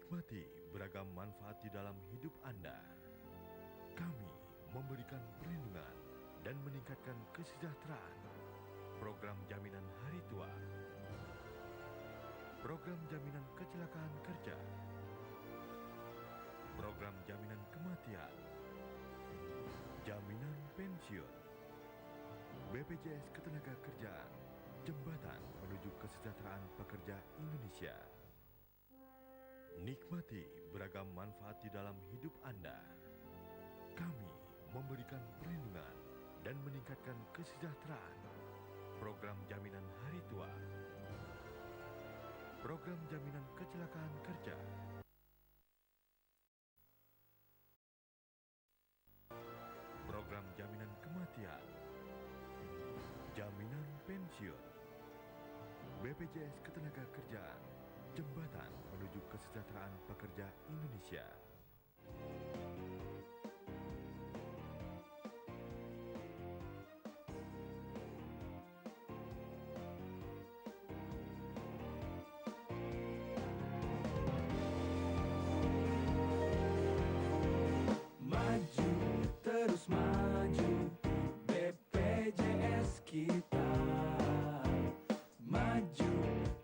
Nikmati beragam manfaat di dalam hidup Anda. Kami memberikan perlindungan dan meningkatkan kesejahteraan. Program jaminan hari tua, program jaminan kecelakaan kerja, program jaminan kematian, jaminan pensiun, BPJS Ketenagakerjaan, jembatan menuju kesejahteraan pekerja Indonesia. Nikmati beragam manfaat di dalam hidup Anda. Kami memberikan perlindungan dan meningkatkan kesejahteraan. Program jaminan hari tua, program jaminan kecelakaan kerja, program jaminan kematian, jaminan pensiun, BPJS Ketenagakerjaan, jembatan menuju kesejahteraan pekerja Indonesia. Maju, terus maju, BPJS kita. Maju,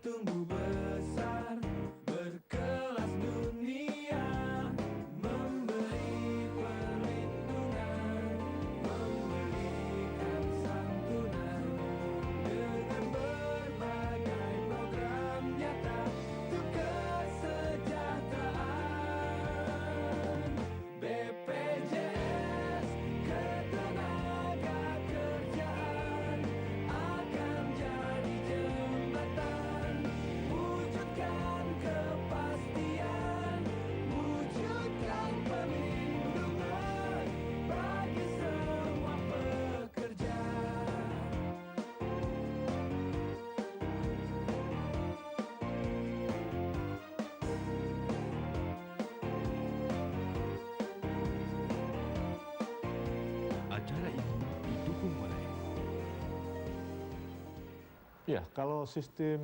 tumbuh besar, berkelas dunia, memberi perlindungan, memberikan santunan, dengan berbagai program nyata untuk kesejahteraan. BPJS Ketenagakerjaan akan jadi jembatan, wujudkan kepastian, wujudkan perlindungan bagi semua pekerja. Acara ini didukung oleh Ya, kalau sistem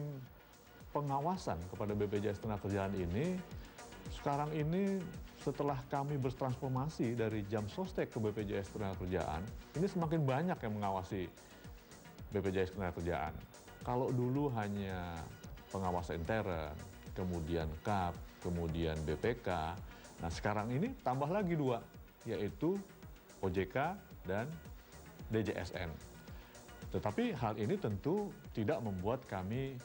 pengawasan kepada BPJS Ketenagakerjaan ini, sekarang ini setelah kami bertransformasi dari jam sostek ke BPJS Ketenagakerjaan, ini semakin banyak yang mengawasi BPJS Ketenagakerjaan. Kalau dulu hanya pengawasan intern, kemudian KAP, kemudian BPK, nah sekarang ini tambah lagi dua, yaitu OJK dan DJSN. Tetapi hal ini tentu tidak membuat kami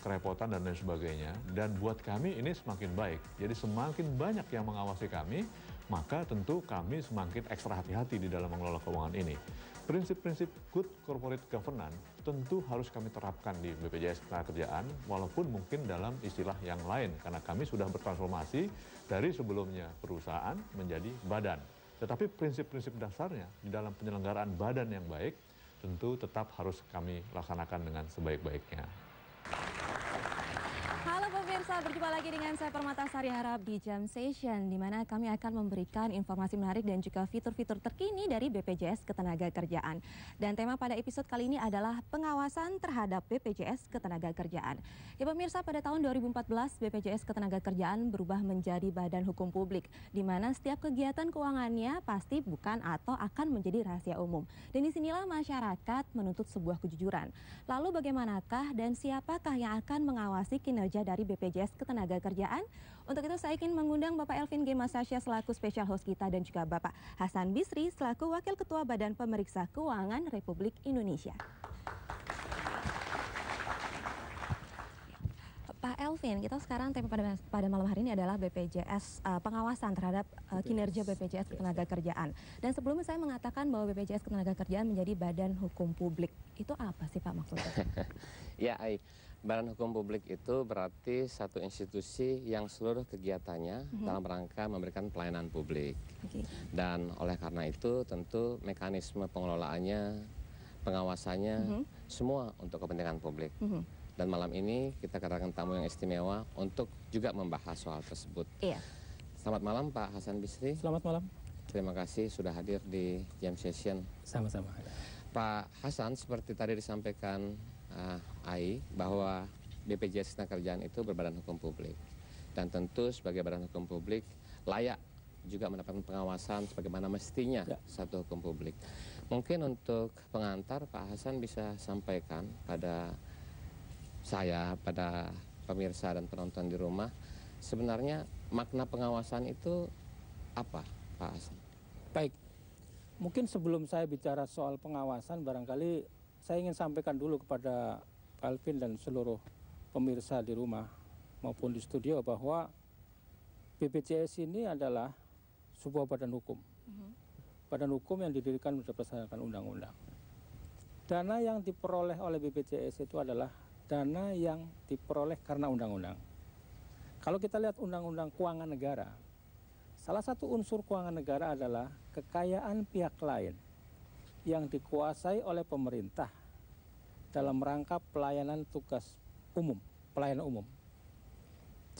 kerepotan dan lain sebagainya. Dan buat kami ini semakin baik. Jadi semakin banyak yang mengawasi kami, maka tentu kami semakin ekstra hati-hati di dalam mengelola keuangan ini. Prinsip-prinsip good corporate governance tentu harus kami terapkan di BPJS Ketenagakerjaan, walaupun mungkin dalam istilah yang lain, karena kami sudah bertransformasi dari sebelumnya perusahaan menjadi badan. Tetapi prinsip-prinsip dasarnya di dalam penyelenggaraan badan yang baik, tentu tetap harus kami laksanakan dengan sebaik-baiknya. Halo pemirsa, berjumpa lagi dengan saya Permatasari Harap di Jam Session, di mana kami akan memberikan informasi menarik dan juga fitur-fitur terkini dari BPJS Ketenagakerjaan. Dan tema pada episode kali ini adalah pengawasan terhadap BPJS Ketenagakerjaan. Ya pemirsa, pada tahun 2014 BPJS Ketenagakerjaan berubah menjadi badan hukum publik, di mana setiap kegiatan keuangannya pasti bukan atau akan menjadi rahasia umum. Dan disinilah masyarakat menuntut sebuah kejujuran. Lalu bagaimanakah dan siapakah yang akan mengawasi kinerja dari BPJS Ketenagakerjaan? Untuk itu saya ingin mengundang Bapak Elvin G. Masasya selaku spesial host kita dan juga Bapak Hasan Bisri selaku Wakil Ketua Badan Pemeriksa Keuangan Republik Indonesia. Pak Elvin, kita sekarang tema pada malam hari ini adalah BPJS, pengawasan terhadap kinerja BPJS Ketenagakerjaan. Dan sebelumnya saya mengatakan bahwa BPJS Ketenagakerjaan menjadi badan hukum publik. Itu apa sih Pak maksudnya? Ya, Badan Hukum Publik itu berarti satu institusi yang seluruh kegiatannya dalam rangka memberikan pelayanan publik. Dan oleh karena itu tentu mekanisme pengelolaannya, pengawasannya, semua untuk kepentingan publik. Dan malam ini kita kedatangan tamu yang istimewa untuk juga membahas soal tersebut. Iya. Selamat malam Pak Hasan Bisri. Selamat malam. Terima kasih sudah hadir di Jam Session. Sama-sama. Pak Hasan, seperti tadi disampaikan AI bahwa BPJS Ketenagakerjaan itu berbadan hukum publik. dan tentu sebagai badan hukum publik layak juga mendapatkan pengawasan sebagaimana mestinya satu hukum publik. Mungkin untuk pengantar Pak Hasan bisa sampaikan pada saya, pada pemirsa dan penonton di rumah, sebenarnya makna pengawasan itu apa, Pak Hasan? Baik, mungkin sebelum saya bicara soal pengawasan, barangkali saya ingin sampaikan dulu kepada Alvin dan seluruh pemirsa di rumah maupun di studio bahwa BPJS ini adalah sebuah badan hukum. Badan hukum yang didirikan berdasarkan undang-undang. Dana yang diperoleh oleh BPJS itu adalah dana yang diperoleh karena undang-undang. Kalau kita lihat undang-undang keuangan negara, salah satu unsur keuangan negara adalah kekayaan pihak lain yang dikuasai oleh pemerintah dalam rangka pelayanan tugas umum, pelayanan umum.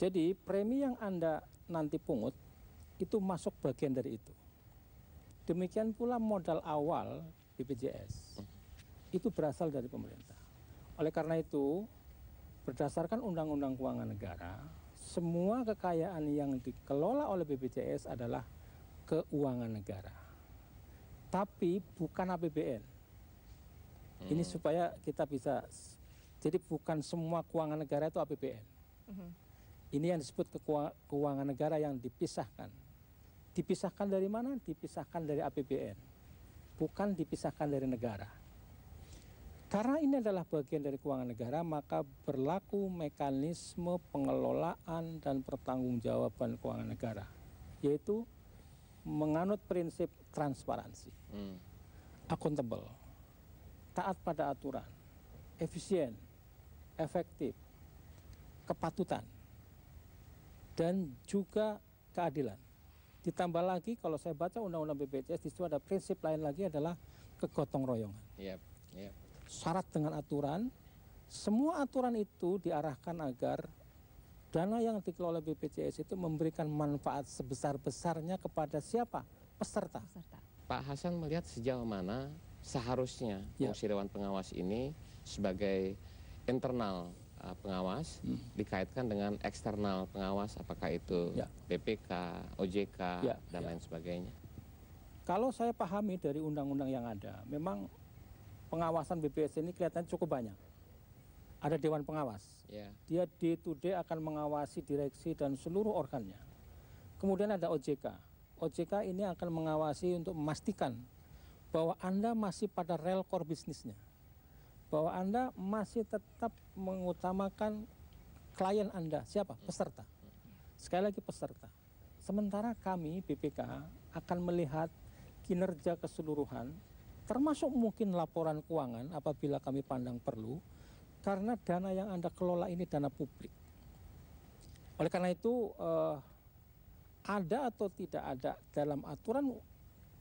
Jadi premi yang Anda nanti pungut itu masuk bagian dari itu. Demikian pula modal awal BPJS itu berasal dari pemerintah. Oleh karena itu, berdasarkan Undang-Undang Keuangan Negara, semua kekayaan yang dikelola oleh BPJS adalah keuangan negara. Tapi bukan APBN. Ini supaya kita bisa, jadi bukan semua keuangan negara itu APBN. Ini yang disebut keuangan negara yang dipisahkan. Dipisahkan dari mana? Dipisahkan dari APBN. Bukan dipisahkan dari negara. Karena ini adalah bagian dari keuangan negara, maka berlaku mekanisme pengelolaan dan pertanggungjawaban keuangan negara, yaitu menganut prinsip transparansi, akuntabel, taat pada aturan, efisien, efektif, kepatutan, dan juga keadilan. Ditambah lagi kalau saya baca undang-undang BPJS, di situ ada prinsip lain lagi adalah kegotong royongan. Syarat dengan aturan, semua aturan itu diarahkan agar dana yang dikelola BPJS itu memberikan manfaat sebesar-besarnya kepada siapa? Peserta. Pak Hasan melihat sejauh mana seharusnya fungsi Dewan Pengawas ini sebagai internal pengawas dikaitkan dengan eksternal pengawas, apakah itu BPK, OJK, dan lain sebagainya. Kalau saya pahami dari undang-undang yang ada, memang pengawasan BPJS ini kelihatannya cukup banyak. Ada Dewan Pengawas, dia day to day akan mengawasi direksi dan seluruh organnya. Kemudian ada OJK. OJK ini akan mengawasi untuk memastikan bahwa Anda masih pada rel core bisnisnya, bahwa Anda masih tetap mengutamakan klien Anda. Siapa? Peserta. Sekali lagi peserta. Sementara kami BPK akan melihat kinerja keseluruhan, termasuk mungkin laporan keuangan apabila kami pandang perlu, karena dana yang Anda kelola ini dana publik. Oleh karena itu, ada atau tidak ada dalam aturan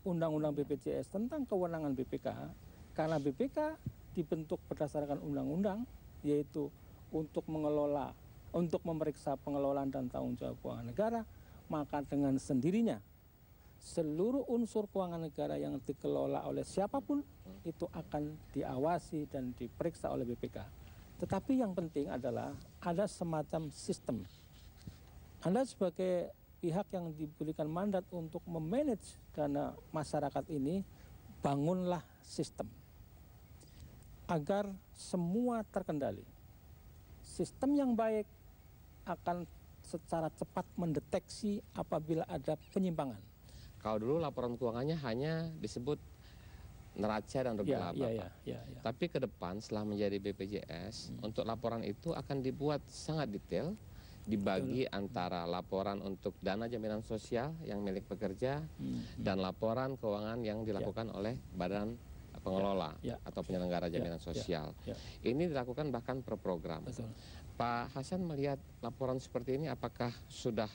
Undang-Undang BPJS tentang kewenangan BPK, karena BPK dibentuk berdasarkan undang-undang, yaitu untuk mengelola, untuk memeriksa pengelolaan dan tanggung jawab keuangan negara, maka dengan sendirinya seluruh unsur keuangan negara yang dikelola oleh siapapun itu akan diawasi dan diperiksa oleh BPK. Tetapi yang penting adalah ada semacam sistem. Anda sebagai pihak yang diberikan mandat untuk memanage dana masyarakat ini, bangunlah sistem agar semua terkendali. Sistem yang baik akan secara cepat mendeteksi apabila ada penyimpangan. Kalau dulu laporan keuangannya hanya disebut neraca dan rugi laba, Pak. Tapi ke depan setelah menjadi BPJS, untuk laporan itu akan dibuat sangat detail, dibagi antara laporan untuk dana jaminan sosial yang milik pekerja dan laporan keuangan yang dilakukan oleh badan pengelola atau penyelenggara jaminan sosial. Ini dilakukan bahkan per program. Pak Hasan melihat laporan seperti ini apakah sudah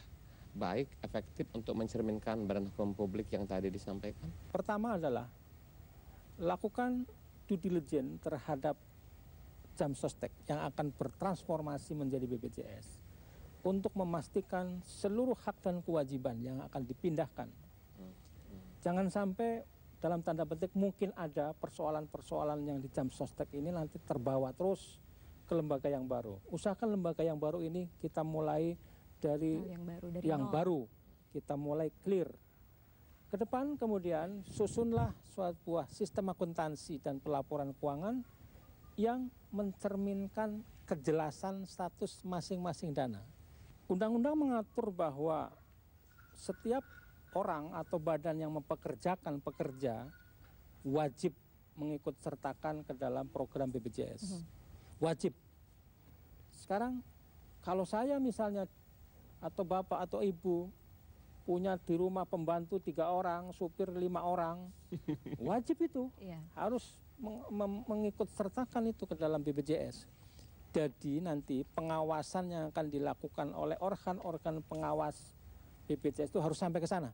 baik, efektif untuk mencerminkan badan hukum publik yang tadi disampaikan? Pertama adalah lakukan due diligence terhadap Jamsostek yang akan bertransformasi menjadi BPJS untuk memastikan seluruh hak dan kewajiban yang akan dipindahkan. Jangan sampai dalam tanda petik mungkin ada persoalan-persoalan yang di Jamsostek ini nanti terbawa terus ke lembaga yang baru. Usahakan lembaga yang baru ini kita mulai dari yang baru. Kita mulai clear. Ke depan kemudian susunlah sebuah sistem akuntansi dan pelaporan keuangan yang mencerminkan kejelasan status masing-masing dana. Undang-undang mengatur bahwa setiap orang atau badan yang mempekerjakan pekerja wajib mengikut sertakan ke dalam program BPJS. Wajib. Sekarang kalau saya misalnya atau bapak atau ibu punya di rumah pembantu 3 orang, supir 5 orang, wajib itu harus mengikut sertakan itu ke dalam BPJS. Jadi nanti pengawasan yang akan dilakukan oleh organ-organ pengawas BPJS itu harus sampai ke sana.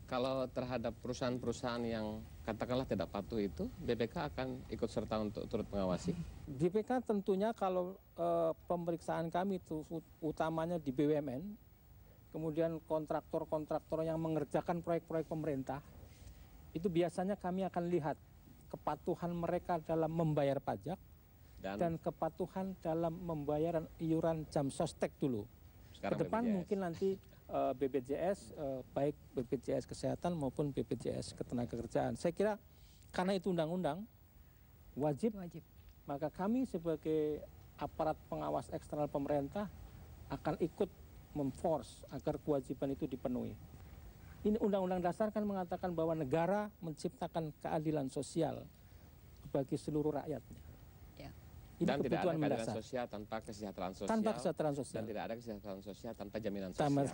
Kalau terhadap perusahaan-perusahaan yang katakanlah tidak patuh itu, BPK akan ikut serta untuk turut mengawasi? BPK tentunya kalau pemeriksaan kami itu utamanya di BUMN, kemudian kontraktor-kontraktor yang mengerjakan proyek-proyek pemerintah, itu biasanya kami akan lihat kepatuhan mereka dalam membayar pajak dan kepatuhan dalam membayar iuran jam sostek dulu. Ke depan BPJS. Mungkin nanti BPJS, baik BPJS Kesehatan maupun BPJS Ketenagakerjaan. Saya kira karena itu undang-undang wajib, maka kami sebagai aparat pengawas eksternal pemerintah akan ikut memforce agar kewajiban itu dipenuhi. Ini undang-undang dasar kan mengatakan bahwa negara menciptakan keadilan sosial bagi seluruh rakyatnya. Ini dan tidak ada keadilan mendasar. Sosial tanpa kesejahteraan sosial. Tanpa kesejahteraan sosial. Dan tidak ada kesejahteraan sosial tanpa jaminan sosial.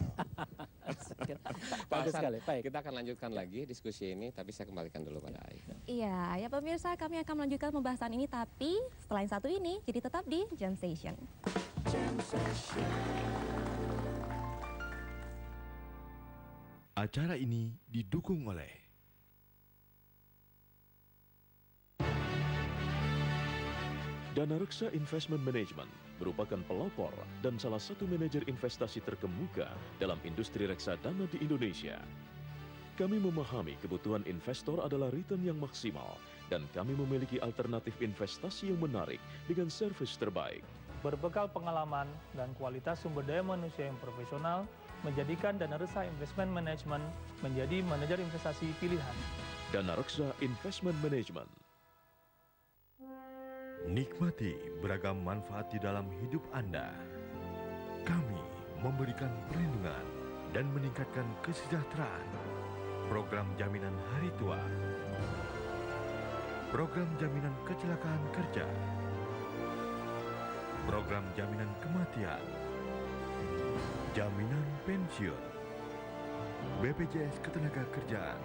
Bagus sekali. Baik. Kita akan lanjutkan lagi diskusi ini, tapi saya kembalikan dulu pada Ai. Iya, ya pemirsa, kami akan melanjutkan pembahasan ini, tapi setelah yang satu ini, jadi tetap di Jam Session. Acara ini didukung oleh Dana Reksa Investment Management merupakan pelopor dan salah satu manajer investasi terkemuka dalam industri reksadana di Indonesia. Kami memahami kebutuhan investor adalah return yang maksimal dan kami memiliki alternatif investasi yang menarik dengan servis terbaik. Berbekal pengalaman dan kualitas sumber daya manusia yang profesional, menjadikan Dana Reksa Investment Management menjadi manajer investasi pilihan. Dana Reksa Investment Management. Nikmati beragam manfaat di dalam hidup Anda. Kami memberikan perlindungan dan meningkatkan kesejahteraan. Program jaminan hari tua, program jaminan kecelakaan kerja, program jaminan kematian, jaminan pensiun, BPJS Ketenagakerjaan,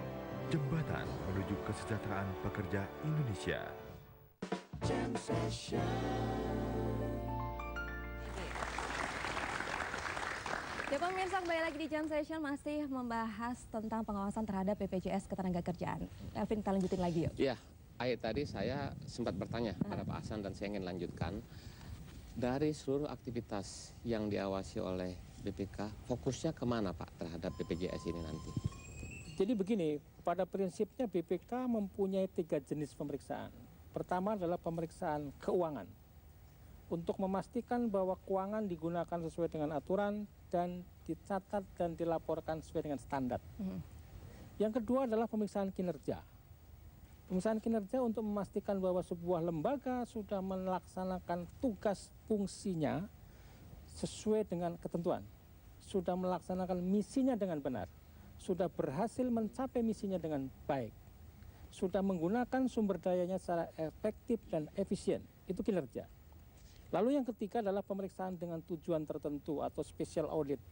jembatan menuju kesejahteraan pekerja Indonesia. Jam Session. Ya pemirsa, kembali lagi di Jam Session masih membahas tentang pengawasan terhadap BPJS Ketenagakerjaan. Elvin, kita lanjutin lagi yuk. Iya, tadi saya sempat bertanya pada Pak Hasan dan saya ingin lanjutkan. Dari seluruh aktivitas yang diawasi oleh BPK, fokusnya kemana Pak terhadap BPJS ini nanti? Jadi begini, pada prinsipnya BPK mempunyai 3 jenis pemeriksaan. Pertama adalah pemeriksaan keuangan. Untuk memastikan bahwa keuangan digunakan sesuai dengan aturan dan dicatat dan dilaporkan sesuai dengan standar. Yang kedua adalah pemeriksaan kinerja. Pemeriksaan kinerja untuk memastikan bahwa sebuah lembaga sudah melaksanakan tugas fungsinya sesuai dengan ketentuan. Sudah melaksanakan misinya dengan benar. Sudah berhasil mencapai misinya dengan baik. Sudah menggunakan sumber dayanya secara efektif dan efisien. Itu kinerja. Lalu yang ketiga adalah pemeriksaan dengan tujuan tertentu atau special audit.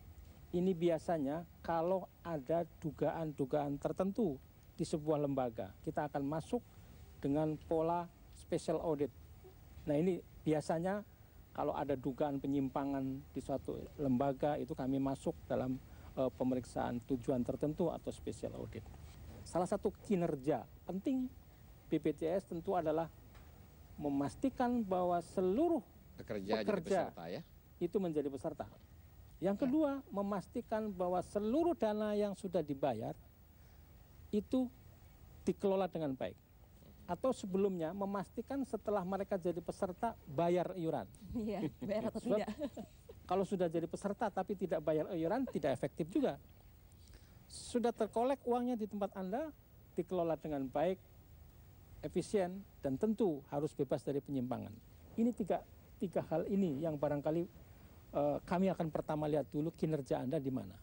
Ini biasanya kalau ada dugaan-dugaan tertentu di sebuah lembaga, kita akan masuk dengan pola special audit. Nah ini biasanya kalau ada dugaan penyimpangan di suatu lembaga, itu kami masuk dalam pemeriksaan tujuan tertentu atau special audit. Salah satu kinerja penting BPJS tentu adalah memastikan bahwa seluruh pekerja itu menjadi peserta. Yang kedua, memastikan bahwa seluruh dana yang sudah dibayar itu dikelola dengan baik. Atau sebelumnya memastikan setelah mereka jadi peserta bayar iuran. Iya, bayar atau tidak. Kalau sudah jadi peserta tapi tidak bayar iuran, tidak efektif juga. Sudah terkolek uangnya di tempat Anda, dikelola dengan baik, efisien, dan tentu harus bebas dari penyimpangan. Ini tiga hal ini yang barangkali kami akan pertama lihat dulu kinerja Anda di mana.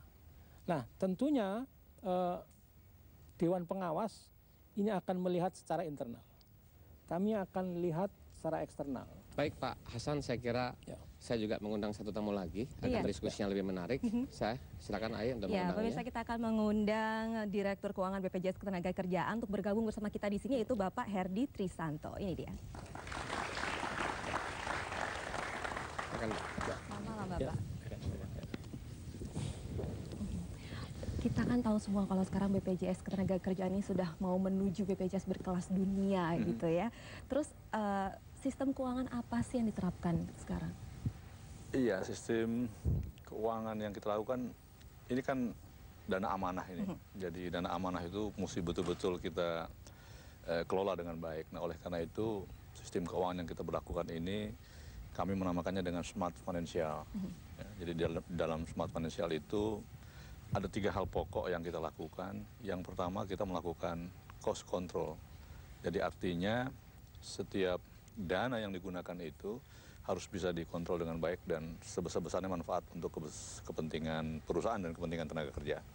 Nah, tentunya Dewan Pengawas ini akan melihat secara internal. Kami akan lihat secara eksternal. Baik Pak Hasan, saya kira saya juga mengundang satu tamu lagi agar diskusinya lebih menarik. Saya silakan Ai untuk mengundangnya. Pemirsa, kita akan mengundang Direktur Keuangan BPJS Ketenagakerjaan untuk bergabung bersama kita di sini, yaitu Bapak Herdy Trisanto. Ini dia. Selamat malam Bapak. Kita kan tahu semua kalau sekarang BPJS Ketenagakerjaan ini sudah mau menuju BPJS berkelas dunia gitu ya. Terus sistem keuangan apa sih yang diterapkan sekarang? Iya, sistem keuangan yang kita lakukan ini kan dana amanah ini. Jadi dana amanah itu mesti betul-betul kita kelola dengan baik. Nah, oleh karena itu sistem keuangan yang kita berlakukan ini kami menamakannya dengan smart financial. Ya, jadi dalam smart financial itu ada 3 hal pokok yang kita lakukan. Yang pertama, kita melakukan cost control. Jadi artinya setiap dana yang digunakan itu harus bisa dikontrol dengan baik dan sebesar-besarnya manfaat untuk kepentingan perusahaan dan kepentingan tenaga kerja.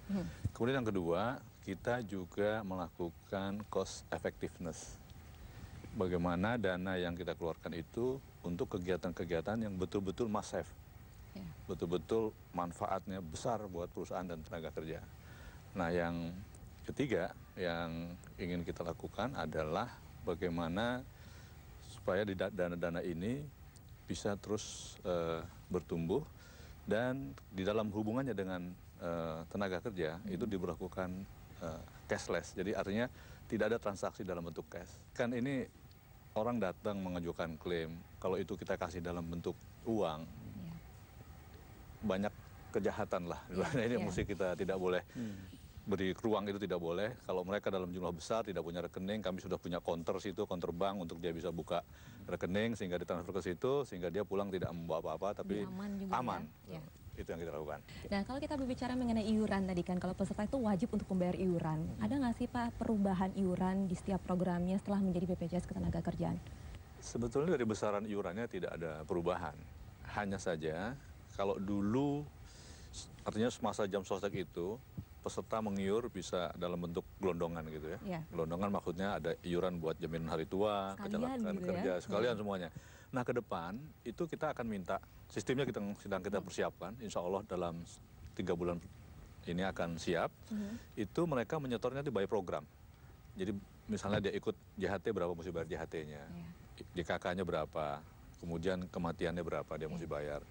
Kemudian yang kedua, kita juga melakukan cost effectiveness. Bagaimana dana yang kita keluarkan itu untuk kegiatan-kegiatan yang betul-betul must have. Betul-betul manfaatnya besar buat perusahaan dan tenaga kerja. Nah, yang ketiga yang ingin kita lakukan adalah bagaimana supaya di dana-dana ini bisa terus bertumbuh dan di dalam hubungannya dengan tenaga kerja itu diberlakukan cashless. Jadi artinya tidak ada transaksi dalam bentuk cash. Kan ini orang datang mengajukan klaim, kalau itu kita kasih dalam bentuk uang, banyak kejahatan lah. Ini mesti kita tidak boleh beri ruang, itu tidak boleh. Kalau mereka dalam jumlah besar tidak punya rekening, kami sudah punya counter situ, counter bank untuk dia bisa buka rekening sehingga ditransfer ke situ sehingga dia pulang tidak membawa apa-apa tapi aman. Ya. Itu yang kita lakukan. Nah, kalau kita berbicara mengenai iuran tadi kan, kalau peserta itu wajib untuk membayar iuran. Ada nggak sih Pak perubahan iuran di setiap programnya setelah menjadi BPJS Ketenagakerjaan? Sebetulnya dari besaran iurannya tidak ada perubahan. Hanya saja kalau dulu, artinya semasa jam sostek itu, peserta mengiur bisa dalam bentuk gelondongan gitu ya. Gelondongan maksudnya ada iuran buat jaminan hari tua, kecelakaan gitu kerja, sekalian semuanya. Nah, ke depan itu kita akan minta, sistemnya sedang kita persiapkan, insya Allah dalam 3 bulan ini akan siap. Itu mereka menyetornya di by program. Jadi misalnya dia ikut JHT berapa mesti bayar JHT-nya, JKK-nya berapa, kemudian kematiannya berapa dia mesti bayar.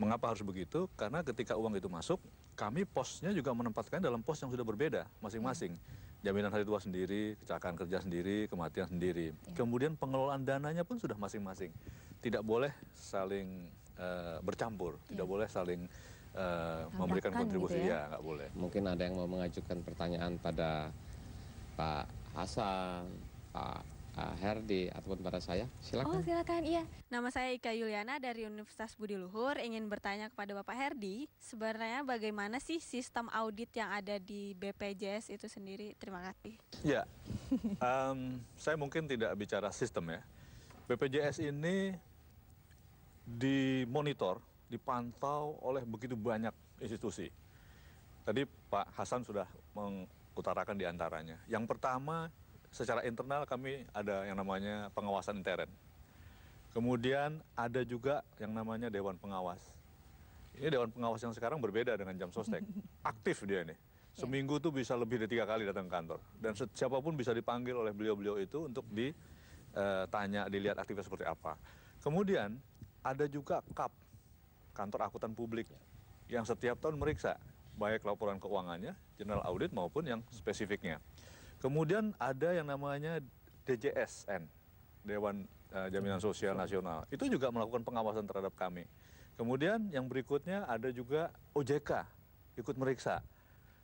Mengapa harus begitu? Karena ketika uang itu masuk, kami posnya juga menempatkan dalam pos yang sudah berbeda masing-masing. Jaminan hari tua sendiri, kecelakaan kerja sendiri, kematian sendiri. Kemudian pengelolaan dananya pun sudah masing-masing. Tidak boleh saling bercampur, tidak boleh saling memberikan kontribusi. Gitu ya, nggak boleh. Mungkin ada yang mau mengajukan pertanyaan pada Pak Hasan, Pak Herdy ataupun pada saya, silakan. Oh, silakan, iya. Nama saya Ika Yuliana dari Universitas Budi Luhur. Ingin bertanya kepada Bapak Herdy, sebenarnya bagaimana sih sistem audit yang ada di BPJS itu sendiri? Terima kasih. Ya, saya mungkin tidak bicara sistem ya. BPJS ini dimonitor, dipantau oleh begitu banyak institusi. Tadi Pak Hasan sudah mengutarakan di antaranya. Yang pertama, secara internal kami ada yang namanya pengawasan intern. Kemudian ada juga yang namanya Dewan Pengawas. Ini Dewan Pengawas yang sekarang berbeda dengan jam sostek. Aktif dia ini. Seminggu tuh bisa lebih dari 3 kali datang ke kantor. Dan siapapun bisa dipanggil oleh beliau-beliau itu untuk ditanya, dilihat aktivitas seperti apa. Kemudian ada juga KAP, Kantor Akuntan Publik, yang setiap tahun meriksa, baik laporan keuangannya, general audit maupun yang spesifiknya. Kemudian ada yang namanya DJSN, Dewan Jaminan Sosial Nasional. Itu juga melakukan pengawasan terhadap kami. Kemudian yang berikutnya ada juga OJK, ikut meriksa.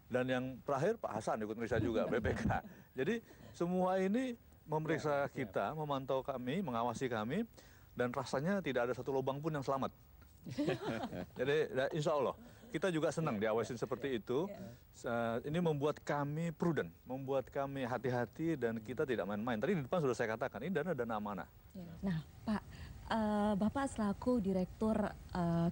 Dan yang terakhir Pak Hasan ikut meriksa juga, BPK. Jadi semua ini memeriksa kita, memantau kami, mengawasi kami, dan rasanya tidak ada satu lubang pun yang selamat. Jadi insya Allah kita juga senang diawasin seperti itu. Ini membuat kami prudent, membuat kami hati-hati dan kita tidak main-main. Tadi di depan sudah saya katakan, ini dana amanah. Nah, Pak, Bapak selaku Direktur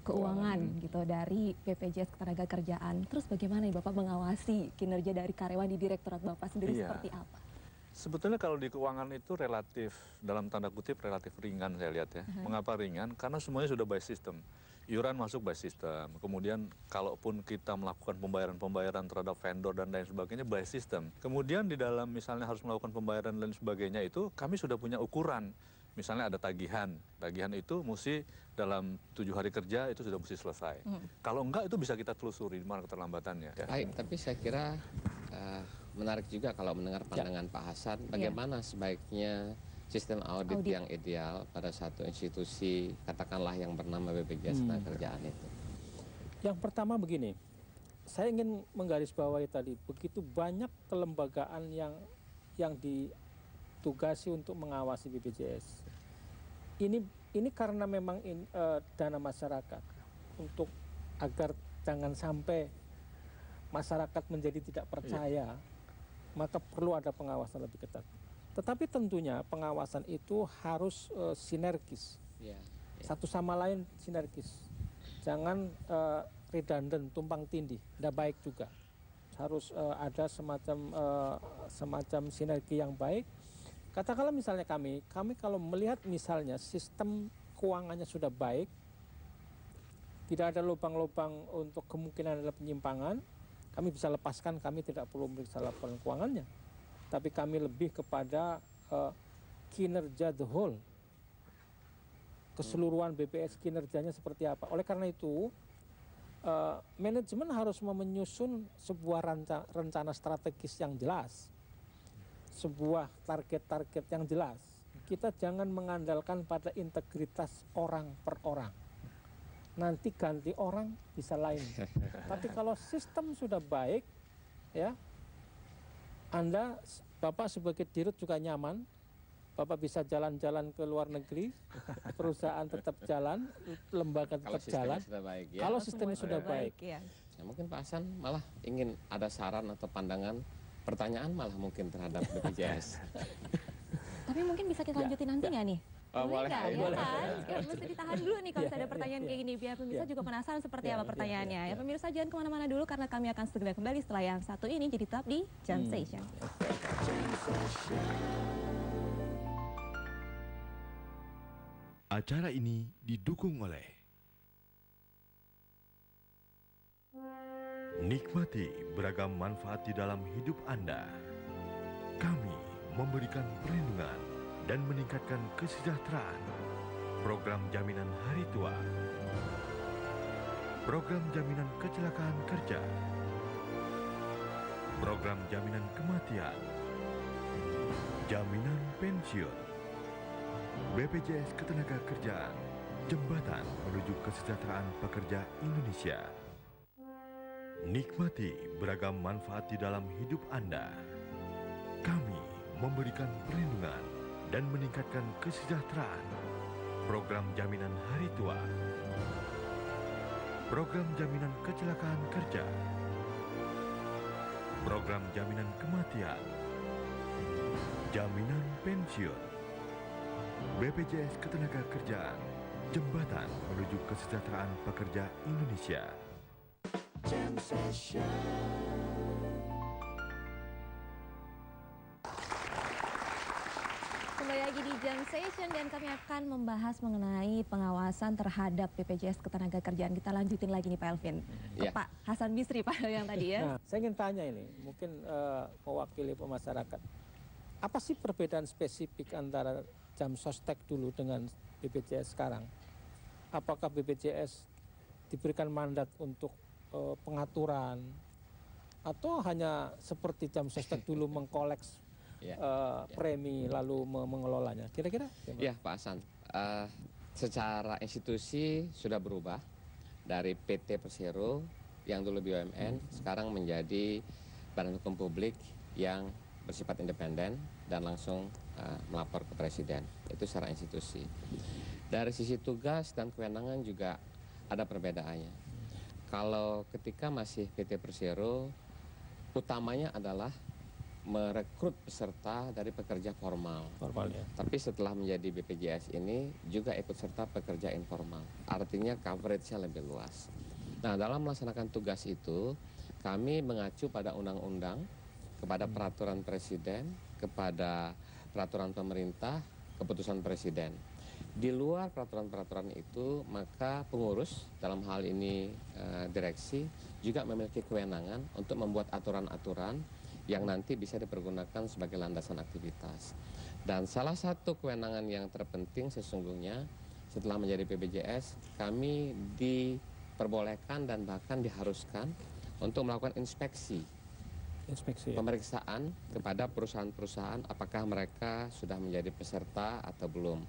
Keuangan gitu dari BPJS Ketenagakerjaan, terus bagaimana nih Bapak mengawasi kinerja dari karyawan di Direktorat Bapak sendiri seperti apa? Sebetulnya kalau di keuangan itu relatif, dalam tanda kutip relatif ringan saya lihat ya. Mengapa ringan? Karena semuanya sudah by system. Iuran masuk by system. Kemudian kalaupun kita melakukan pembayaran terhadap vendor dan lain sebagainya by system. Kemudian di dalam misalnya harus melakukan pembayaran dan lain sebagainya itu kami sudah punya ukuran. Misalnya ada tagihan itu mesti dalam 7 hari kerja itu sudah mesti selesai. Kalau enggak itu bisa kita telusuri di mana keterlambatannya. Baik, tapi saya kira menarik juga kalau mendengar pandangan Pak Hasan, bagaimana sebaiknya sistem audit yang ideal pada satu institusi, katakanlah yang bernama BPJS Ketenagakerjaan itu. Yang pertama begini, saya ingin menggarisbawahi tadi, begitu banyak kelembagaan yang ditugasi untuk mengawasi BPJS. Ini karena memang dana masyarakat untuk agar jangan sampai masyarakat menjadi tidak percaya, maka perlu ada pengawasan lebih ketat. Tetapi tentunya pengawasan itu harus sinergis, satu sama lain sinergis. Jangan redundant, tumpang tindih, tidak baik juga. Harus ada semacam sinergi yang baik. Katakanlah misalnya kami kalau melihat misalnya sistem keuangannya sudah baik, tidak ada lubang-lubang untuk kemungkinan ada penyimpangan, kami bisa lepaskan, kami tidak perlu meriksa laporan keuangannya. Tapi kami lebih kepada kinerja the whole. Keseluruhan BPS kinerjanya seperti apa. Oleh karena itu, manajemen harus menyusun sebuah rencana strategis yang jelas. Sebuah target-target yang jelas. Kita jangan mengandalkan pada integritas orang per orang. Nanti ganti orang bisa lain. Tapi kalau sistem sudah baik, ya, Bapak sebagai dirut juga nyaman, Bapak bisa jalan-jalan ke luar negeri, perusahaan tetap jalan, lembaga tetap jalan. Kalau sistemnya sudah baik. Ya, mungkin Pak Hasan malah ingin ada saran atau pandangan, pertanyaan malah mungkin terhadap BPJS. Tapi mungkin bisa kita lanjutin nanti nggak nih? Boleh, nggak? Ya boleh. kan? Mesti ditahan dulu nih kalau ada pertanyaan kayak gini, biar pemirsa juga penasaran seperti apa pertanyaannya. Ya pemirsa jangan kemana-mana dulu karena kami akan segera kembali setelah yang satu ini, jadi tetap di Jam Session. Acara ini didukung oleh nikmati beragam manfaat di dalam hidup Anda. Kami memberikan perlindungan dan meningkatkan kesejahteraan. Program jaminan hari tua, program jaminan kecelakaan kerja, program jaminan kematian, jaminan pensiun, BPJS Ketenagakerjaan, jembatan menuju kesejahteraan pekerja Indonesia. Nikmati beragam manfaat di dalam hidup Anda. Kami memberikan perlindungan dan meningkatkan kesejahteraan. Program jaminan hari tua, program jaminan kecelakaan kerja, program jaminan kematian, jaminan pensiun, BPJS Ketenagakerjaan, jembatan menuju kesejahteraan pekerja Indonesia. Jam Session. Kembali lagi di Jam Session dan kami akan membahas mengenai pengawasan terhadap BPJS Ketenagakerjaan. Kita lanjutin lagi nih Pak Elvin. Ke Pak Hasan Bisri Pak yang tadi ya. Nah, saya ingin tanya ini, mungkin mewakili pemasyarakat. Apa sih perbedaan spesifik antara jam sostek dulu dengan BPJS sekarang? Apakah BPJS diberikan mandat untuk pengaturan atau hanya seperti jam sostek dulu mengkoleks premi lalu mengelolanya? Kira-kira? Ya Pak Hasan, secara institusi sudah berubah dari PT Persero yang dulu BUMN sekarang menjadi Badan Hukum Publik yang bersifat independen dan langsung melapor ke Presiden. Itu secara institusi. Dari sisi tugas dan kewenangan juga ada perbedaannya. Kalau ketika masih PT Persero, utamanya adalah merekrut peserta dari pekerja formal. Ya. Tapi setelah menjadi BPJS ini juga ikut serta pekerja informal. Artinya coverage-nya lebih luas. Nah, dalam melaksanakan tugas itu, kami mengacu pada undang-undang, kepada peraturan presiden, kepada peraturan pemerintah, keputusan presiden. Di luar peraturan-peraturan itu, maka pengurus, dalam hal ini direksi, juga memiliki kewenangan untuk membuat aturan-aturan yang nanti bisa dipergunakan sebagai landasan aktivitas. Dan salah satu kewenangan yang terpenting sesungguhnya setelah menjadi BPJS, kami diperbolehkan dan bahkan diharuskan untuk melakukan inspeksi ya. Pemeriksaan kepada perusahaan-perusahaan apakah mereka sudah menjadi peserta atau belum.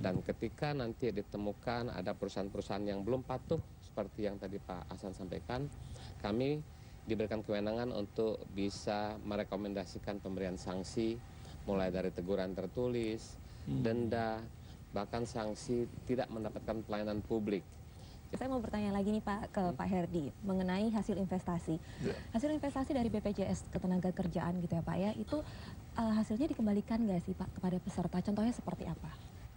Dan ketika nanti ditemukan ada perusahaan-perusahaan yang belum patuh seperti yang tadi Pak Hasan sampaikan, kami diberikan kewenangan untuk bisa merekomendasikan pemberian sanksi mulai dari teguran tertulis, denda, bahkan sanksi tidak mendapatkan pelayanan publik. Saya mau bertanya lagi nih Pak ke Pak Herdi mengenai hasil investasi. Hasil investasi dari BPJS Ketenagakerjaan gitu ya Pak ya, itu hasilnya dikembalikan nggak sih Pak kepada peserta? Contohnya seperti apa?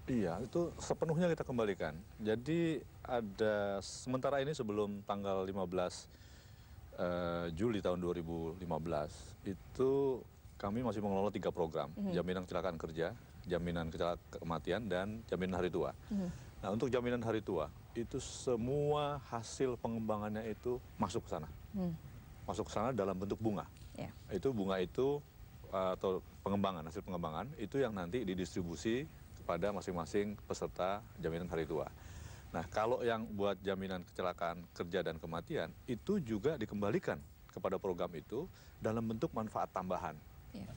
Iya, itu sepenuhnya kita kembalikan. Jadi ada sementara ini sebelum tanggal 15 Juli tahun 2015 itu kami masih mengelola 3 program, jaminan kecelakaan kerja, jaminan kematian, dan jaminan hari tua. Nah, untuk jaminan hari tua itu semua hasil pengembangannya itu masuk ke sana, masuk ke sana dalam bentuk bunga. Itu bunga itu atau pengembangan, hasil pengembangan itu yang nanti didistribusi kepada masing-masing peserta jaminan hari tua. Nah, kalau yang buat jaminan kecelakaan kerja dan kematian, itu juga dikembalikan kepada program itu dalam bentuk manfaat tambahan.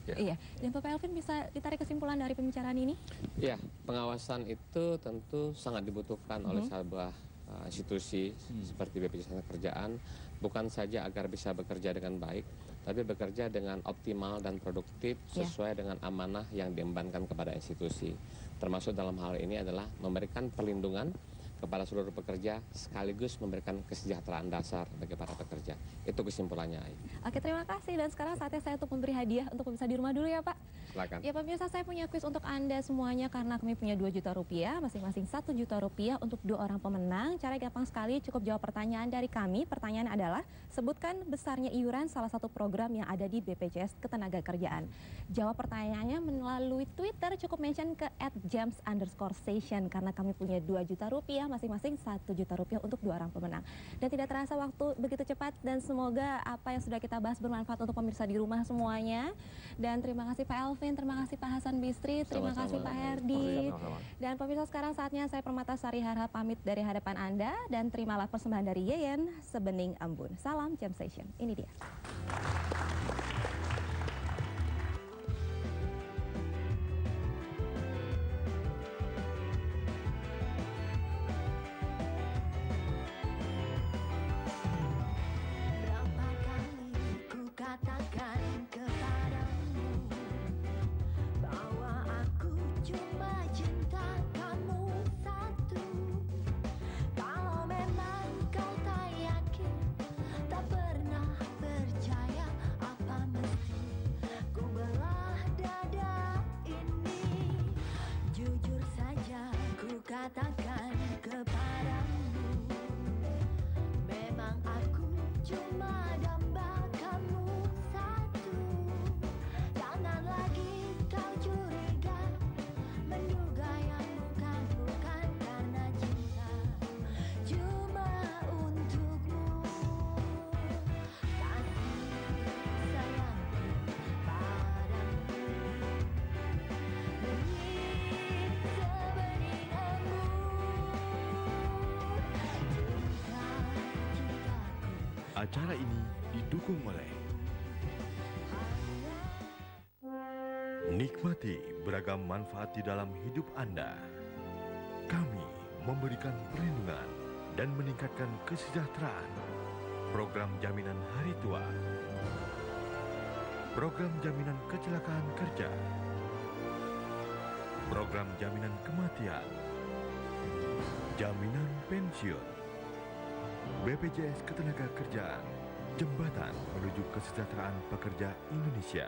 Iya, dan Bapak Elvin bisa ditarik kesimpulan dari pembicaraan ini? Iya, pengawasan itu tentu sangat dibutuhkan oleh sebuah institusi seperti BPJS Ketenagakerjaan, bukan saja agar bisa bekerja dengan baik, tapi bekerja dengan optimal dan produktif sesuai dengan amanah yang diembankan kepada institusi. Termasuk dalam hal ini adalah memberikan perlindungan kepada seluruh pekerja sekaligus memberikan kesejahteraan dasar bagi para pekerja. Itu kesimpulannya. Oke, terima kasih. Dan sekarang saatnya saya untuk memberi hadiah untuk pemirsa di rumah dulu ya Pak. Silakan. Ya pemirsa, saya punya kuis untuk Anda semuanya karena kami punya 2 juta rupiah, masing-masing 1 juta rupiah untuk 2 orang pemenang. Cara gampang sekali, cukup jawab pertanyaan dari kami. Pertanyaan adalah, sebutkan besarnya iuran salah satu program yang ada di BPJS Ketenagakerjaan. Jawab pertanyaannya melalui Twitter, cukup mention ke @jams_station karena kami punya 2 juta rupiah, masing-masing 1 juta rupiah untuk 2 orang pemenang. Dan tidak terasa waktu begitu cepat dan semoga apa yang sudah kita bahas bermanfaat untuk pemirsa di rumah semuanya. Dan terima kasih Pak Elvin, terima kasih Pak Hasan Bisri, terima kasih Pak Herdi. Dan pemirsa, sekarang saatnya saya Permatasari Harhab pamit dari hadapan Anda dan terimalah persembahan dari Yeyen, Sebening Embun. Salam Jam Session. Ini dia. Katakan kepadamu bahwa aku cuma cinta kamu satu. Kalau memang kau tak yakin, tak pernah percaya, apa mesti ku belah dada ini? Jujur saja ku katakan kepadamu, memang aku cuma damba kamu satu. Jangan lagi kau curiga, menduga yang bukan-bukan, karena cinta cuma untukmu. Kasih sayangku padamu, benih sebening embun. Acara ini didukung oleh nikmati beragam manfaat di dalam hidup Anda. Kami memberikan perlindungan dan meningkatkan kesejahteraan. Program jaminan hari tua, program jaminan kecelakaan kerja, program jaminan kematian, jaminan pensiun, BPJS Ketenagakerjaan, jembatan menuju kesejahteraan pekerja Indonesia.